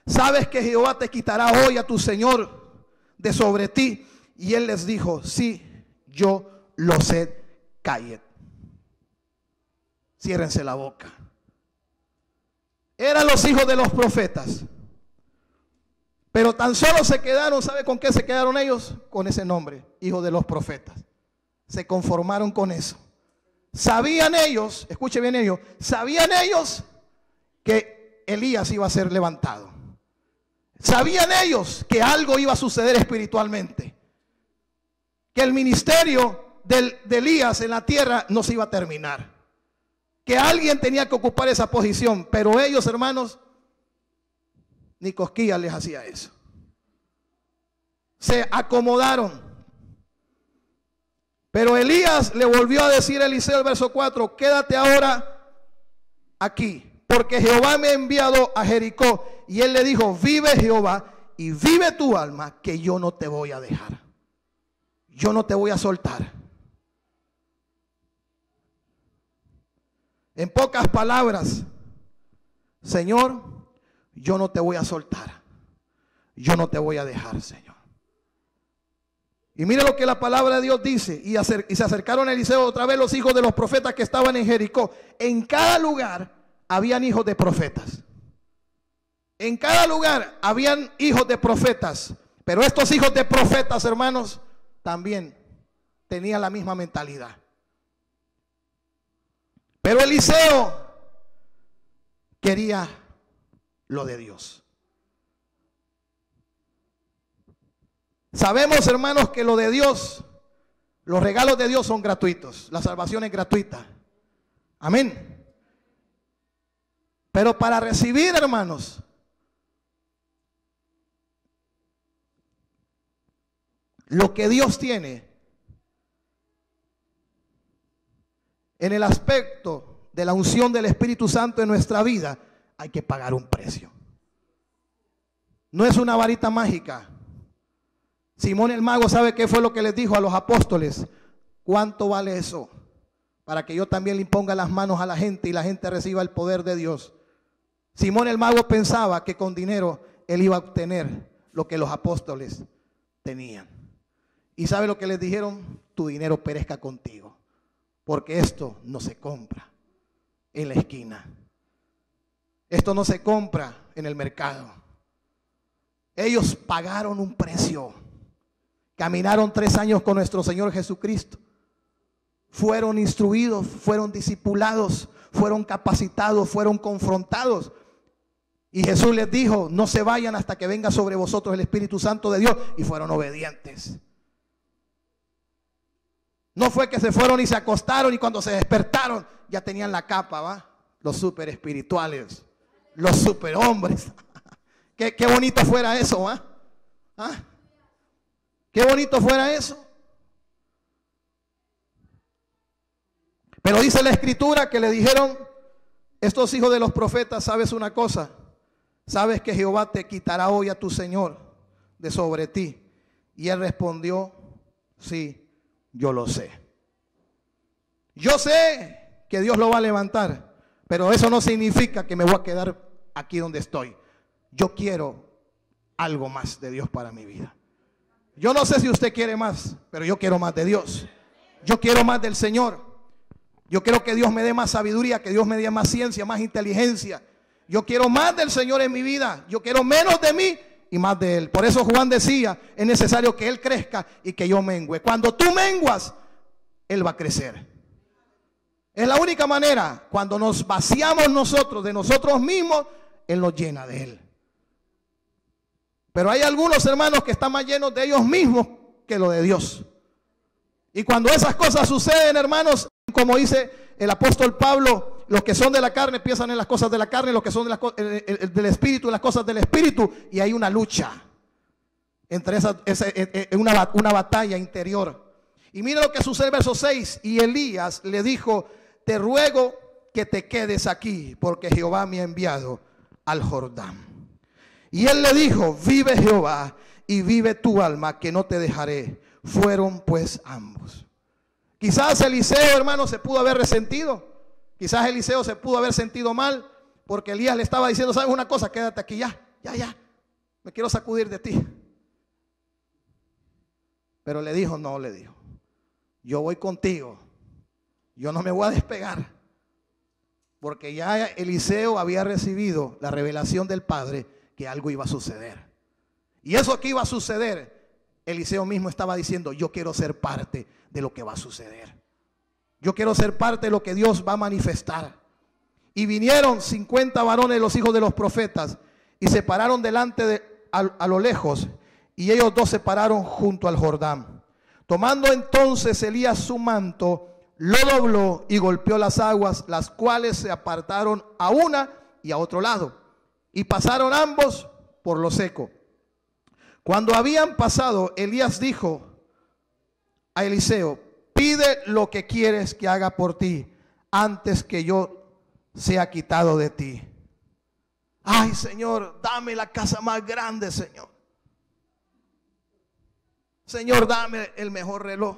Speaker 4: ¿sabes que Jehová te quitará hoy a tu señor de sobre ti? Y él les dijo: sí, yo lo sé, called. Ciérrense la boca. Eran los hijos de los profetas. Pero tan solo se quedaron, ¿sabe con qué se quedaron ellos? Con ese nombre, hijos de los profetas. Se conformaron con eso. Sabían ellos, escuche bien ellos, sabían ellos que Elías iba a ser levantado. Sabían ellos que algo iba a suceder espiritualmente. Que el ministerio de Elías en la tierra no se iba a terminar. Que alguien tenía que ocupar esa posición, pero ellos, hermanos, ni cosquillas les hacía eso. Se acomodaron. Pero Elías le volvió a decir a Eliseo, el verso 4, quédate ahora aquí, porque Jehová me ha enviado a Jericó. Y él le dijo, vive Jehová y vive tu alma, que yo no te voy a dejar. Yo no te voy a soltar. En pocas palabras, Señor, yo no te voy a soltar. Yo no te voy a dejar, Señor. Y mire lo que la palabra de Dios dice. Y se acercaron a Eliseo otra vez los hijos de los profetas que estaban en Jericó. En cada lugar habían hijos de profetas. En cada lugar habían hijos de profetas. Pero estos hijos de profetas, hermanos, también tenían la misma mentalidad. Pero Eliseo quería lo de Dios. Sabemos, hermanos, que lo de Dios, los regalos de Dios son gratuitos. La salvación es gratuita. Amén. Pero para recibir, hermanos, lo que Dios tiene en el aspecto de la unción del Espíritu Santo en nuestra vida, hay que pagar un precio. No es una varita mágica. Simón el mago, ¿sabe qué fue lo que les dijo a los apóstoles? ¿Cuánto vale eso? Para que yo también le imponga las manos a la gente y la gente reciba el poder de Dios. Simón el mago pensaba que con dinero él iba a obtener lo que los apóstoles tenían. ¿Y sabe lo que les dijeron? Tu dinero perezca contigo, porque esto no se compra en la esquina. Esto no se compra en el mercado. Ellos pagaron un precio. Caminaron 3 años con nuestro Señor Jesucristo. Fueron instruidos, fueron discipulados, fueron capacitados, fueron confrontados. Y Jesús les dijo, no se vayan hasta que venga sobre vosotros el Espíritu Santo de Dios. Y fueron obedientes. No fue que se fueron y se acostaron y cuando se despertaron ya tenían la capa, ¿va? Los super espirituales, los super hombres. Qué bonito fuera eso, ¿va? ¿Ah? Qué bonito fuera eso. Pero dice la Escritura que le dijeron estos hijos de los profetas, ¿sabes una cosa? Sabes que Jehová te quitará hoy a tu Señor de sobre ti. Y él respondió, sí, yo lo sé. Yo sé que Dios lo va a levantar, pero eso no significa que me voy a quedar aquí donde estoy. Yo quiero algo más de Dios para mi vida. Yo no sé si usted quiere más, pero yo quiero más de Dios. Yo quiero más del Señor. Yo quiero que Dios me dé más sabiduría, que Dios me dé más ciencia, más inteligencia. Yo quiero más del Señor en mi vida. Yo quiero menos de mí y más de Él. Por eso Juan decía, es necesario que Él crezca y que yo mengüe. Cuando tú menguas, Él va a crecer. Es la única manera. Cuando nos vaciamos nosotros de nosotros mismos, Él nos llena de Él. Pero hay algunos hermanos que están más llenos de ellos mismos que lo de Dios. Y cuando esas cosas suceden, hermanos, como dice el apóstol Pablo, los que son de la carne piensan en las cosas de la carne, los que son del espíritu en las cosas del espíritu. Y hay una lucha entre una batalla interior. Y mira lo que sucede en el verso 6. Y Elías le dijo, te ruego que te quedes aquí, porque Jehová me ha enviado al Jordán. Y él le dijo, vive Jehová y vive tu alma, que no te dejaré. Fueron pues ambos. Quizás Eliseo, hermano, se pudo haber resentido. Quizás Eliseo se pudo haber sentido mal, porque Elías le estaba diciendo, ¿sabes una cosa? Quédate aquí ya. Me quiero sacudir de ti. Pero le dijo, no, le dijo, yo voy contigo. Yo no me voy a despegar. Porque ya Eliseo había recibido la revelación del Padre que algo iba a suceder. Y eso que iba a suceder, Eliseo mismo estaba diciendo, yo quiero ser parte de lo que va a suceder. Yo quiero ser parte de lo que Dios va a manifestar. Y vinieron 50 varones, los hijos de los profetas, y se pararon delante a lo lejos, y ellos dos se pararon junto al Jordán. Tomando entonces Elías su manto, lo dobló y golpeó las aguas, las cuales se apartaron a una y a otro lado, y pasaron ambos por lo seco. Cuando habían pasado, Elías dijo a Eliseo: pide lo que quieres que haga por ti antes que yo sea quitado de ti. Ay, Señor, dame la casa más grande, Señor. Señor, dame el mejor reloj.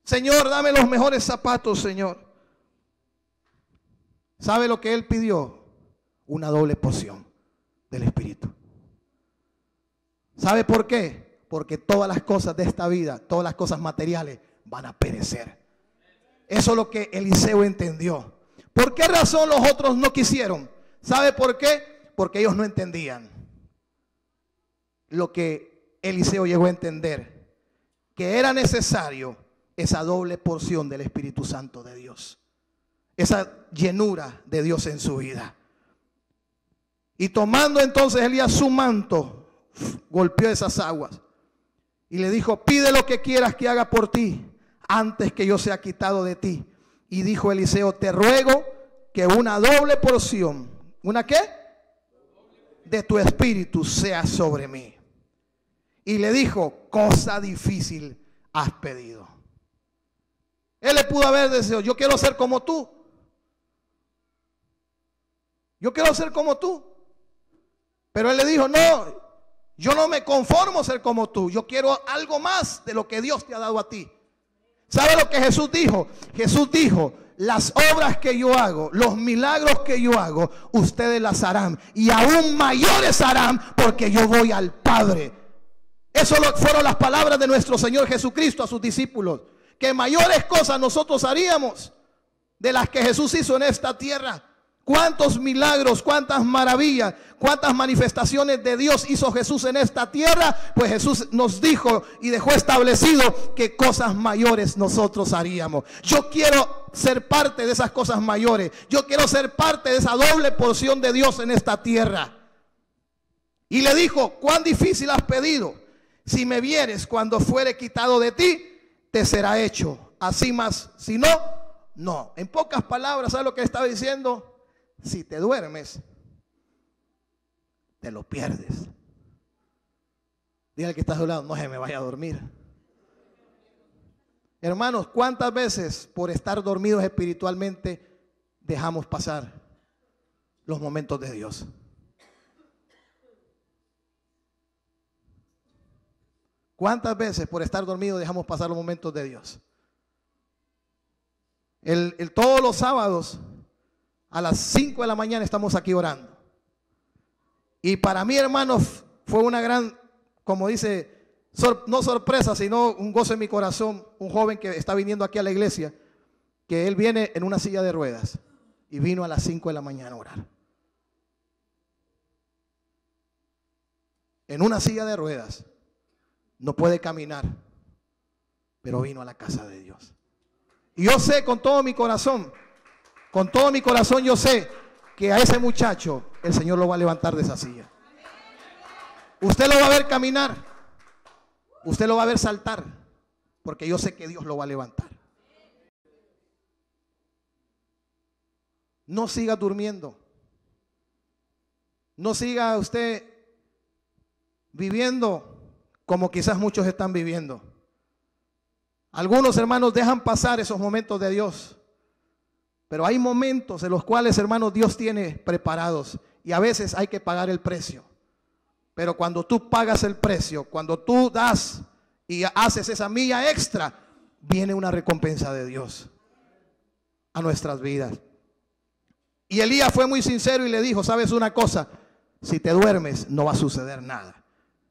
Speaker 4: Señor, dame los mejores zapatos, Señor. ¿Sabe lo que él pidió? Una doble porción del Espíritu. ¿Sabe por qué? Porque todas las cosas de esta vida, todas las cosas materiales van a perecer. Eso es lo que Eliseo entendió. ¿Por qué razón los otros no quisieron? ¿Sabe por qué? Porque ellos no entendían lo que Eliseo llegó a entender, que era necesario esa doble porción del Espíritu Santo de Dios, esa llenura de Dios en su vida. Y tomando entonces Elías su manto, golpeó esas aguas y le dijo: pide lo que quieras que haga por ti antes que yo sea quitado de ti. Y dijo Eliseo: te ruego que una doble porción, ¿una qué? De tu espíritu sea sobre mí. Y le dijo: cosa difícil has pedido. Él le pudo haber deseado: yo quiero ser como tú. Yo quiero ser como tú. Pero él le dijo: no, yo no me conformo a ser como tú. Yo quiero algo más de lo que Dios te ha dado a ti. ¿Sabe lo que Jesús dijo? Jesús dijo: las obras que yo hago, los milagros que yo hago, ustedes las harán, y aún mayores harán, porque yo voy al Padre. Eso fueron las palabras de nuestro Señor Jesucristo a sus discípulos, que mayores cosas nosotros haríamos de las que Jesús hizo en esta tierra. Cuántos milagros, cuántas maravillas, cuántas manifestaciones de Dios hizo Jesús en esta tierra. Pues Jesús nos dijo y dejó establecido que cosas mayores nosotros haríamos. Yo quiero ser parte de esas cosas mayores. Yo quiero ser parte de esa doble porción de Dios en esta tierra. Y le dijo: cuán difícil has pedido. Si me vieres cuando fuere quitado de ti, te será hecho. Así más, si no, no. En pocas palabras, ¿sabes lo que estaba diciendo? Si te duermes, te lo pierdes. Dile al que está a su lado: no se me vaya a dormir. Hermanos, ¿cuántas veces por estar dormidos espiritualmente dejamos pasar los momentos de Dios? ¿Cuántas veces por estar dormidos dejamos pasar los momentos de Dios? Todos los sábados a las 5 de la mañana estamos aquí orando. Y para mí, hermanos, fue una gran, como dice, no sorpresa, sino un gozo en mi corazón. Un joven que está viniendo aquí a la iglesia, que él viene en una silla de ruedas y vino a las 5 de la mañana a orar. En una silla de ruedas, no puede caminar, pero vino a la casa de Dios. Y yo sé con todo mi corazón, yo sé que a ese muchacho el Señor lo va a levantar de esa silla. Usted lo va a ver caminar, usted lo va a ver saltar, porque yo sé que Dios lo va a levantar. No siga durmiendo. No siga usted viviendo como quizás muchos están viviendo. Algunos hermanos dejan pasar esos momentos de Dios. Pero hay momentos en los cuales, hermanos, Dios tiene preparados. Y a veces hay que pagar el precio. Pero cuando tú pagas el precio, cuando tú das y haces esa milla extra, viene una recompensa de Dios a nuestras vidas. Y Elías fue muy sincero y le dijo: ¿sabes una cosa? Si te duermes no va a suceder nada.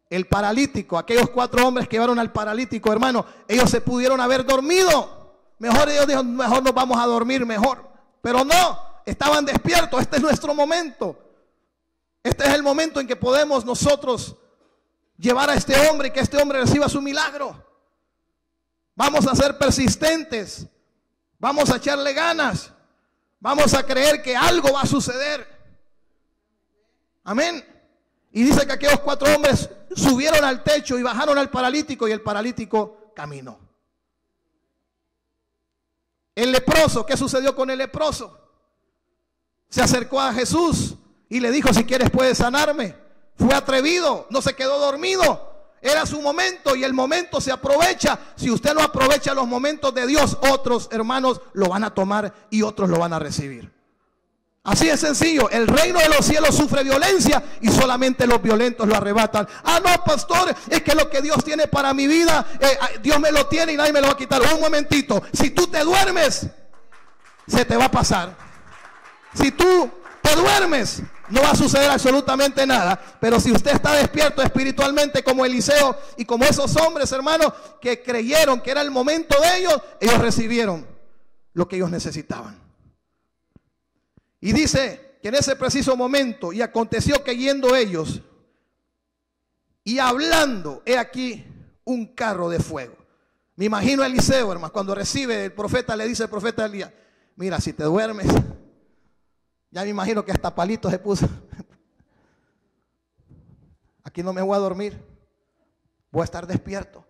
Speaker 4: El paralítico, aquellos 4 hombres que llevaron al paralítico, hermano, ellos se pudieron haber dormido. Mejor ellos dijeron: mejor nos vamos a dormir mejor. Pero no, estaban despiertos. Este es nuestro momento. Este es el momento en que podemos nosotros llevar a este hombre y que este hombre reciba su milagro. Vamos a ser persistentes. Vamos a echarle ganas. Vamos a creer que algo va a suceder. Amén. Y dice que aquellos 4 hombres subieron al techo y bajaron al paralítico y el paralítico caminó. El leproso, ¿qué sucedió con el leproso? Se acercó a Jesús y le dijo: si quieres puedes sanarme. Fue atrevido, no se quedó dormido. Era su momento y el momento se aprovecha. Si usted no aprovecha los momentos de Dios, otros hermanos lo van a tomar y otros lo van a recibir. Así es sencillo. El reino de los cielos sufre violencia y solamente los violentos lo arrebatan. Ah, no, pastor, es que lo que Dios tiene para mi vida, Dios me lo tiene y nadie me lo va a quitar. Un momentito, si tú te duermes, se te va a pasar. Si tú te duermes, no va a suceder absolutamente nada. Pero si usted está despierto espiritualmente como Eliseo y como esos hombres, hermanos, que creyeron que era el momento de ellos, ellos recibieron lo que ellos necesitaban. Y dice que en ese preciso momento, y aconteció que yendo ellos y hablando, he aquí un carro de fuego. Me imagino a Eliseo, hermano, cuando recibe el profeta, le dice el profeta Elías: mira, si te duermes, ya me imagino que hasta palito se puso. Aquí no me voy a dormir, voy a estar despierto.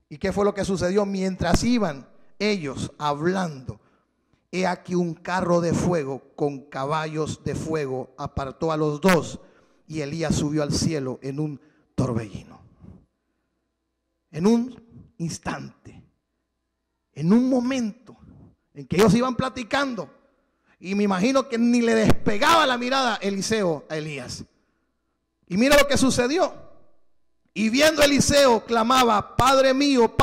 Speaker 4: ¿Y qué fue lo que sucedió? Mientras iban ellos hablando, he aquí un carro de fuego con caballos de fuego apartó a los dos, y Elías subió al cielo en un torbellino. En un instante, en un momento en que ellos iban platicando, y me imagino que ni le despegaba la mirada Eliseo a Elías. Y mira lo que sucedió. Y viendo Eliseo clamaba: Padre mío,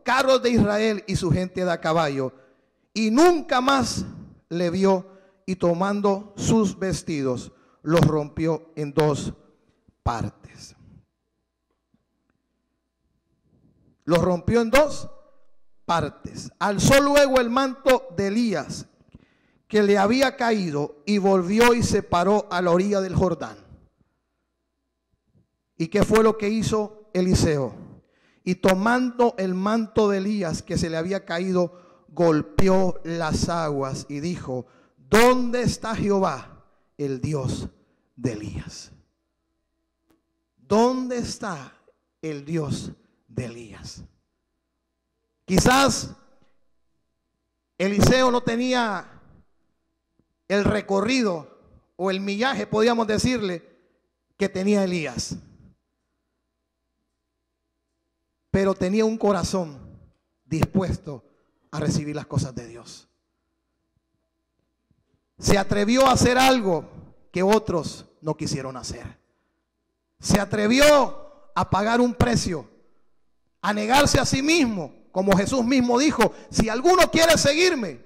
Speaker 4: carros de Israel y su gente de a caballo. Y nunca más le vio, y tomando sus vestidos los rompió en 2 partes. Los rompió en 2 partes. Alzó luego el manto de Elías que le había caído y volvió y se paró a la orilla del Jordán. ¿Y qué fue lo que hizo Eliseo? Y tomando el manto de Elías que se le había caído, golpeó las aguas y dijo: ¿dónde está Jehová, el Dios de Elías? ¿Dónde está el Dios de Elías? Quizás Eliseo no tenía el recorrido o el millaje, podríamos decirle, que tenía Elías, pero tenía un corazón dispuesto a recibir las cosas de Dios. Se atrevió a hacer algo que otros no quisieron hacer. Se atrevió a pagar un precio, a negarse a sí mismo, como Jesús mismo dijo: si alguno quiere seguirme,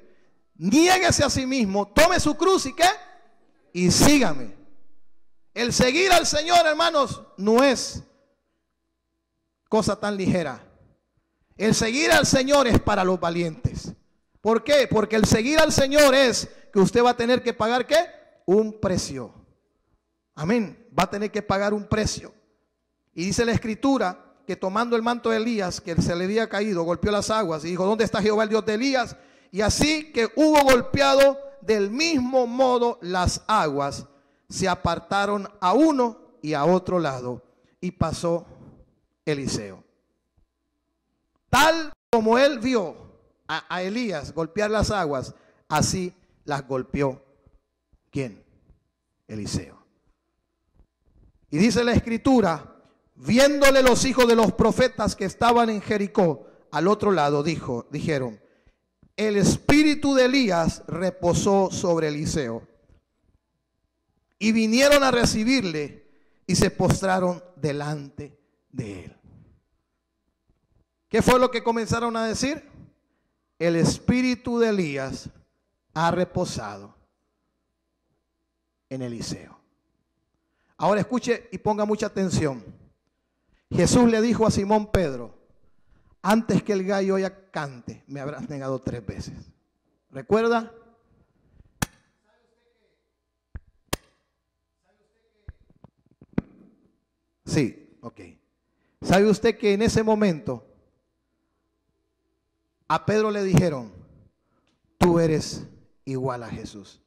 Speaker 4: niéguese a sí mismo, tome su cruz y ¿qué? Y sígame. El seguir al Señor, hermanos, no es cosa tan ligera. El seguir al Señor es para los valientes. ¿Por qué? Porque el seguir al Señor es que usted va a tener que pagar ¿qué? Un precio. Amén. Va a tener que pagar un precio. Y dice la Escritura que tomando el manto de Elías que se le había caído, golpeó las aguas y dijo: ¿dónde está Jehová, el Dios de Elías? Y así que hubo golpeado, del mismo modo las aguas se apartaron a uno y a otro lado, y pasó Eliseo. Tal como él vio a Elías golpear las aguas, así las golpeó ¿quién? Eliseo. Y dice la Escritura: viéndole los hijos de los profetas que estaban en Jericó al otro lado, dijeron: el espíritu de Elías reposó sobre Eliseo. Y vinieron a recibirle y se postraron delante de él. ¿Qué fue lo que comenzaron a decir? El espíritu de Elías ha reposado en Eliseo. Ahora escuche y ponga mucha atención. Jesús le dijo a Simón Pedro: antes que el gallo ya cante, me habrás negado 3 veces. ¿Recuerda? Sí, ok. ¿Sabe usted que en ese momento a Pedro le dijeron: tú eres igual a Jesús?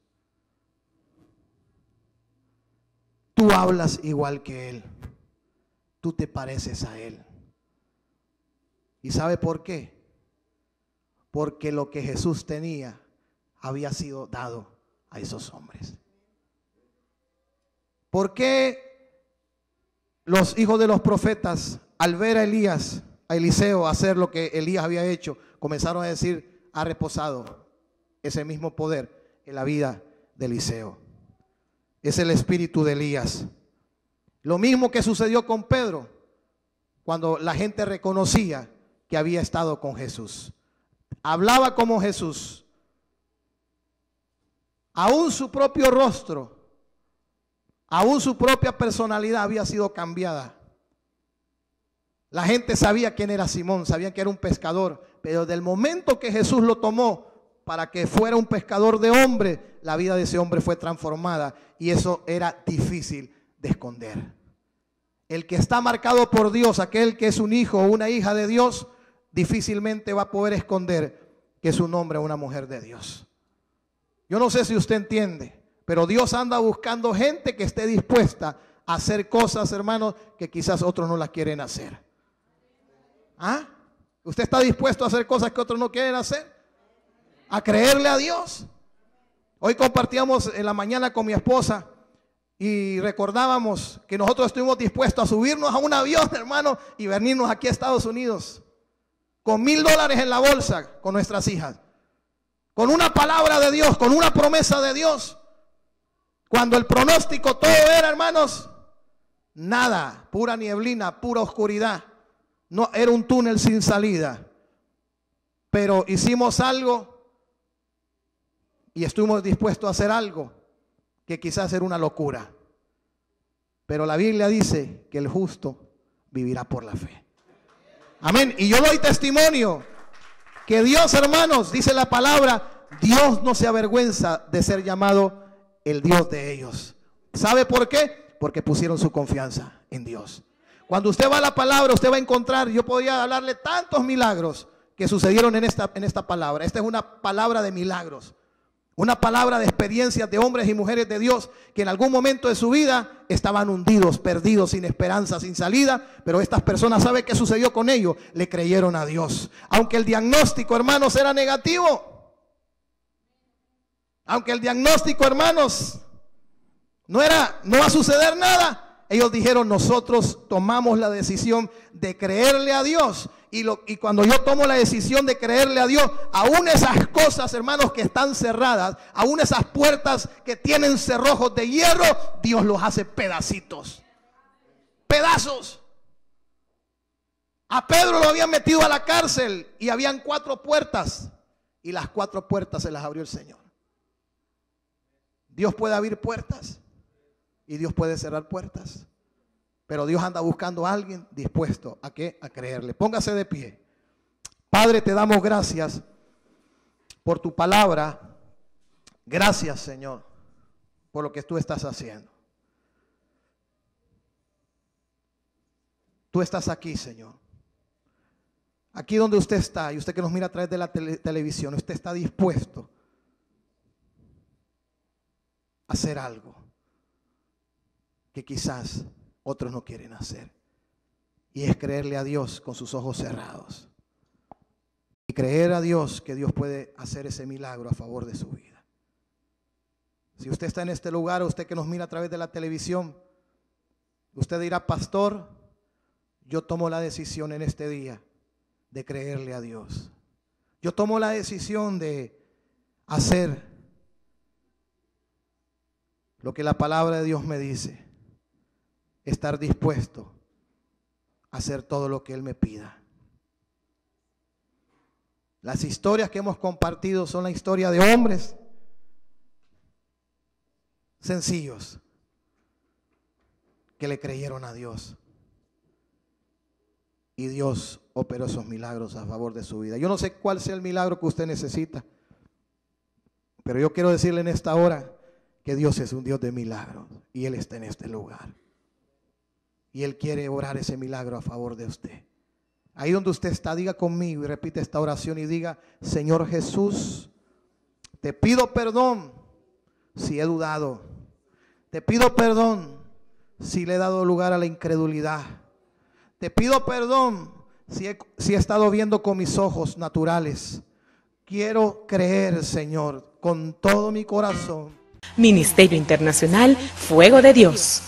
Speaker 4: hablas igual que Él. Tú te pareces a Él. ¿Y sabe por qué? Porque lo que Jesús tenía había sido dado a esos hombres. ¿Por qué los hijos de los profetas, al ver a Elías, a Eliseo hacer lo que Elías había hecho, comenzaron a decir: ha reposado ese mismo poder en la vida de Eliseo? Es el espíritu de Elías. Lo mismo que sucedió con Pedro, cuando la gente reconocía que había estado con Jesús. Hablaba como Jesús. Aún su propio rostro, aún su propia personalidad había sido cambiada. La gente sabía quién era Simón, sabían que era un pescador, pero del momento que Jesús lo tomó para que fuera un pescador de hombres, la vida de ese hombre fue transformada, y eso era difícil de esconder. El que está marcado por Dios, aquel que es un hijo o una hija de Dios, difícilmente va a poder esconder que es un hombre o una mujer de Dios. Yo no sé si usted entiende, pero Dios anda buscando gente que esté dispuesta a hacer cosas, hermanos, que quizás otros no las quieren hacer. ¿Ah? ¿Usted está dispuesto a hacer cosas que otros no quieren hacer? ¿A creerle a Dios? Hoy compartíamos en la mañana con mi esposa y recordábamos que nosotros estuvimos dispuestos a subirnos a un avión, hermano, y venirnos aquí a Estados Unidos con $1,000 en la bolsa con nuestras hijas, con una palabra de Dios, con una promesa de Dios, cuando el pronóstico todo era, hermanos, nada, pura nieblina, pura oscuridad. No, era un túnel sin salida. Pero hicimos algo y estuvimos dispuestos a hacer algo que quizás era una locura. Pero la Biblia dice que el justo vivirá por la fe. Amén. Y yo doy testimonio que Dios, hermanos, dice la palabra, Dios no se avergüenza de ser llamado el Dios de ellos. ¿Sabe por qué? Porque pusieron su confianza en Dios. Cuando usted va a la palabra, usted va a encontrar, yo podría hablarle tantos milagros que sucedieron en esta palabra. Esta es una palabra de milagros, una palabra de experiencias de hombres y mujeres de Dios que en algún momento de su vida estaban hundidos, perdidos, sin esperanza, sin salida. Pero estas personas, ¿sabe qué sucedió con ellos? Le creyeron a Dios. Aunque el diagnóstico, hermanos, era negativo. Aunque el diagnóstico, hermanos, no va a suceder nada. Ellos dijeron: nosotros tomamos la decisión de creerle a Dios. Y cuando yo tomo la decisión de creerle a Dios, aún esas cosas, hermanos, que están cerradas, aún esas puertas que tienen cerrojos de hierro, Dios los hace pedacitos, pedazos. A Pedro lo habían metido a la cárcel y habían 4 puertas, y las 4 puertas se las abrió el Señor. Dios puede abrir puertas y Dios puede cerrar puertas, pero Dios anda buscando a alguien dispuesto a ¿qué? A creerle. Póngase de pie. Padre, te damos gracias por tu palabra. Gracias, Señor, por lo que tú estás haciendo. Tú estás aquí, Señor. Aquí donde usted está, y usted que nos mira a través de la televisión, usted está dispuesto a hacer algo que quizás otros no quieren hacer, y es creerle a Dios con sus ojos cerrados y creer a Dios que Dios puede hacer ese milagro a favor de su vida. Si usted está en este lugar, o usted que nos mira a través de la televisión, usted dirá: pastor, yo tomo la decisión en este día de creerle a Dios. Yo tomo la decisión de hacer lo que la palabra de Dios me dice. Estar dispuesto a hacer todo lo que Él me pida. Las historias que hemos compartido son la historia de hombres sencillos que le creyeron a Dios, y Dios operó esos milagros a favor de su vida. Yo no sé cuál sea el milagro que usted necesita, pero yo quiero decirle en esta hora que Dios es un Dios de milagros, y Él está en este lugar. Y Él quiere orar ese milagro a favor de usted. Ahí donde usted está, diga conmigo y repite esta oración y diga: Señor Jesús, te pido perdón si he dudado. Te pido perdón si le he dado lugar a la incredulidad. Te pido perdón si he estado viendo con mis ojos naturales. Quiero creer, Señor, con todo mi corazón.
Speaker 1: Ministerio Internacional Fuego de Dios.